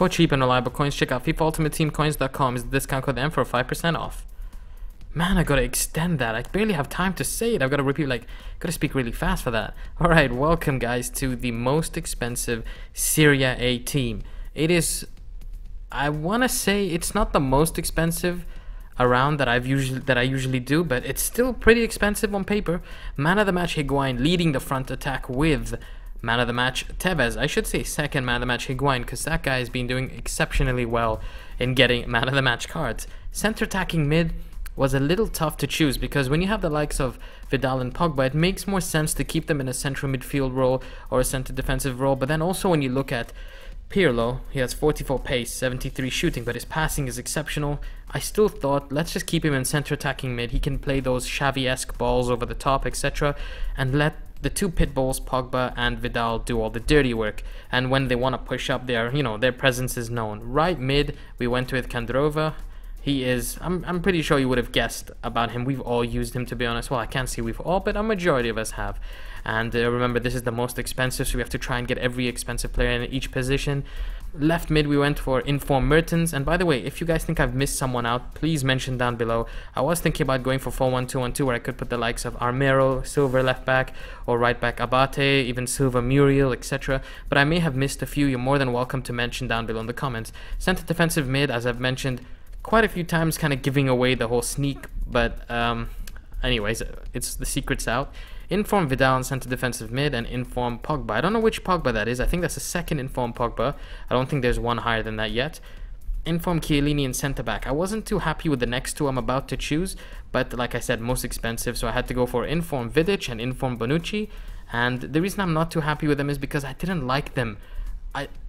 For cheap and reliable coins, check out FIFAUltimateTeamCoins.com. Is the discount code M for 5% off. Man, I gotta extend that. I barely have time to say it. I've gotta repeat, gotta speak really fast for that. Alright, welcome guys to the most expensive Serie A team. It is, I wanna say it's not the most expensive around that I usually do, but it's still pretty expensive on paper. Man of the match Higuain leading the front attack with man of the match Tevez. I should say second man of the match Higuain, because that guy has been doing exceptionally well in getting man of the match cards. Center attacking mid was a little tough to choose, because when you have the likes of Vidal and Pogba, it makes more sense to keep them in a central midfield role or a center defensive role. But then also when you look at Pirlo, he has 44 pace, 73 shooting, but his passing is exceptional. I still thought, let's just keep him in center attacking mid. He can play those Xavi-esque balls over the top, etc. And let the two pit bulls, Pogba and Vidal, do all the dirty work. And when they want to push up, their presence is known. Right mid, we went with Kandrova. He is, I'm pretty sure you would have guessed about him. We've all used him, to be honest. Well, I can't say we've all, but a majority of us have. And remember, this is the most expensive, so we have to try and get every expensive player in each position. Left mid, we went for Inform Mertens. And by the way, if you guys think I've missed someone out, please mention down below. I was thinking about going for 4-1-2-1-2, where I could put the likes of Armero, Silver left back, or right back Abate, even Silva, Muriel, etc. But I may have missed a few. You're more than welcome to mention down below in the comments. Center defensive mid, as I've mentioned quite a few times, kind of giving away the whole sneak, but anyways, it's the secret's out. Inform Vidal in center defensive mid, and Inform Pogba. I don't know which Pogba that is. I think that's the second Inform Pogba. I don't think there's one higher than that yet. Inform Chiellini in center back. I wasn't too happy with the next two I'm about to choose, but like I said, most expensive, so I had to go for Inform Vidic and Inform Bonucci. And the reason I'm not too happy with them is because I didn't like them.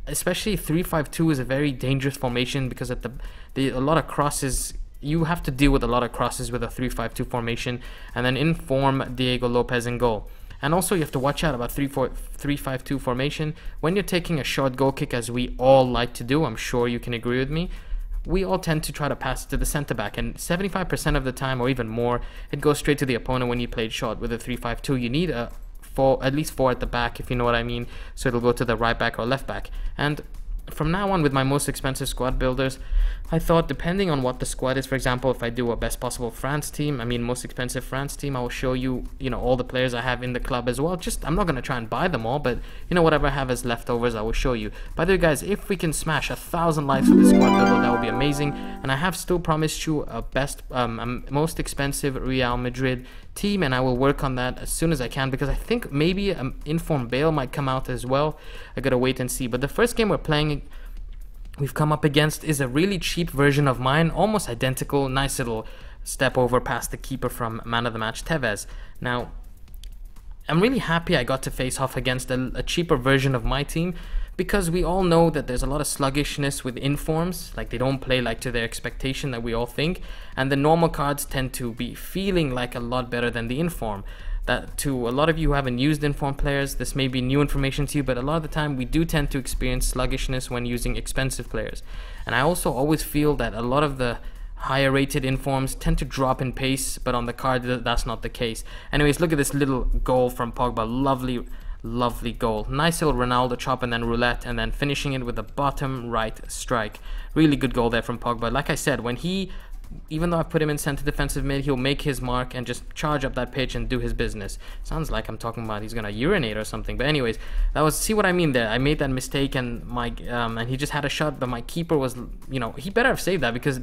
Especially 3-5-2 is a very dangerous formation, because at a lot of crosses, you have to deal with a lot of crosses with a 3-5-2 formation. And then Inform Diego Lopez in goal. And also you have to watch out about 3-5-2 formation when you're taking a short goal kick, as we all like to do. I'm sure you can agree with me. We all tend to try to pass it to the center back, and 75% of the time, or even more, it goes straight to the opponent when you played short. With a 3-5-2, you need at least four at the back, if you know what I mean, so it'll go to the right back or left back. And from now on, with my most expensive squad builders, I thought, depending on what the squad is, for example, if I do a best possible France team, most expensive France team, I will show you, all the players I have in the club as well. I'm not going to try and buy them all, but, whatever I have as leftovers, I will show you. By the way, guys, if we can smash 1,000 likes with the squad builder, that would be amazing. And I have still promised you a most expensive Real Madrid team, and I will work on that as soon as I can, because I think maybe Inform Bale might come out as well. I gotta wait and see. But the first game we've come up against is a really cheap version of mine, almost identical. Nice little step over past the keeper from man of the match Tevez. Now, I'm really happy I got to face off against a cheaper version of my team, because we all know that there's a lot of sluggishness with Informs. Like, they don't play like to their expectation that we all think, and the normal cards tend to be feeling like a lot better than the Inform. That to a lot of you who haven't used Inform players, this may be new information to you, but a lot of the time we do tend to experience sluggishness when using expensive players. And I also always feel that a lot of the higher rated Informs tend to drop in pace, but on the card that's not the case. Anyways, look at this little goal from Pogba. Lovely goal. Nice little Ronaldo chop and then roulette, and then finishing it with the bottom right strike. Really good goal there from Pogba. Like I said, even though I put him in center defensive mid, he'll make his mark and just charge up that pitch and do his business. Sounds like I'm talking about he's gonna urinate or something. But anyways, see what I mean there. I made that mistake, and and he just had a shot, but my keeper was, he better have saved that, because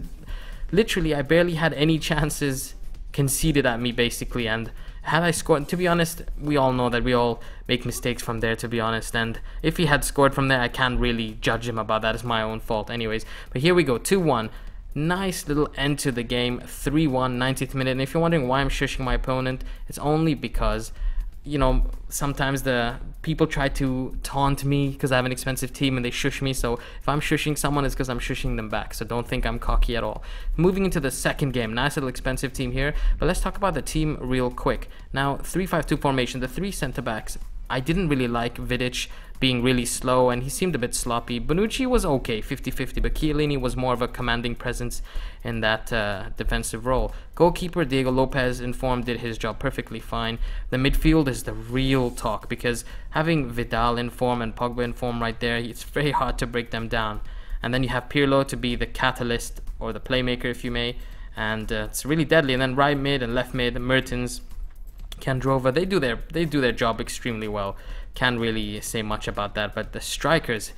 literally I barely had any chances conceded at me, basically. And had I scored, to be honest, we all know that we all make mistakes from there, to be honest. And if he had scored from there, I can't really judge him about that. It's my own fault. Anyways, but here we go, 2-1. Nice little end to the game, 3-1, 90th minute. And if you're wondering why I'm shushing my opponent, it's only because, sometimes the people try to taunt me because I have an expensive team and they shush me. So if I'm shushing someone, it's because I'm shushing them back. So don't think I'm cocky at all. Moving into the second game, nice little expensive team here. But let's talk about the team real quick. Now, 3-5-2 formation, the three center backs. I didn't really like Vidic being really slow, and he seemed a bit sloppy. Bonucci was okay, 50-50, but Chiellini was more of a commanding presence in that defensive role. Goalkeeper Diego Lopez Inform did his job perfectly fine. The midfield is the real talk, because having Vidal Inform and Pogba Inform right there, it's very hard to break them down. And then you have Pirlo to be the catalyst or the playmaker, if you may. And it's really deadly. And then right mid and left mid, Mertens, Kandrova, they do their job extremely well. Can't really say much about that. But the strikers,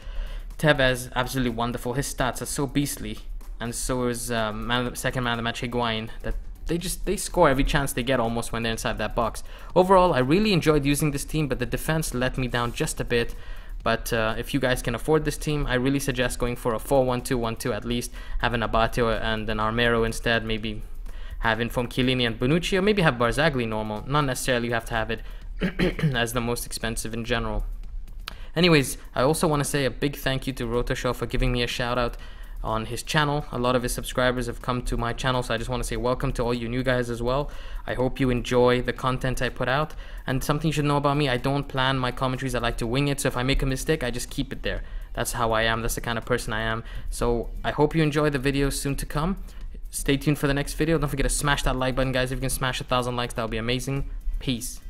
Tevez, absolutely wonderful. His stats are so beastly, and so is second man of the match, Higuain, that they score every chance they get almost when they're inside that box. Overall, I really enjoyed using this team, but the defense let me down just a bit. But if you guys can afford this team, I really suggest going for a 4-1-2-1-2 at least. Have an Abate and an Armero instead. Maybe have in from Chiellini and Bonucci, or maybe have Barzagli normal. Not necessarily you have to have it as the most expensive in general. Anyways, I also want to say a big thank you to Rotoshow for giving me a shout out on his channel. A lot of his subscribers have come to my channel, so I just want to say welcome to all you new guys as well. I hope you enjoy the content I put out. And something you should know about me, I don't plan my commentaries, I like to wing it. So if I make a mistake, I just keep it there. That's how I am, that's the kind of person I am. So I hope you enjoy the videos soon to come. Stay tuned for the next video. Don't forget to smash that like button, guys. If you can smash 1,000 likes, that would be amazing. Peace.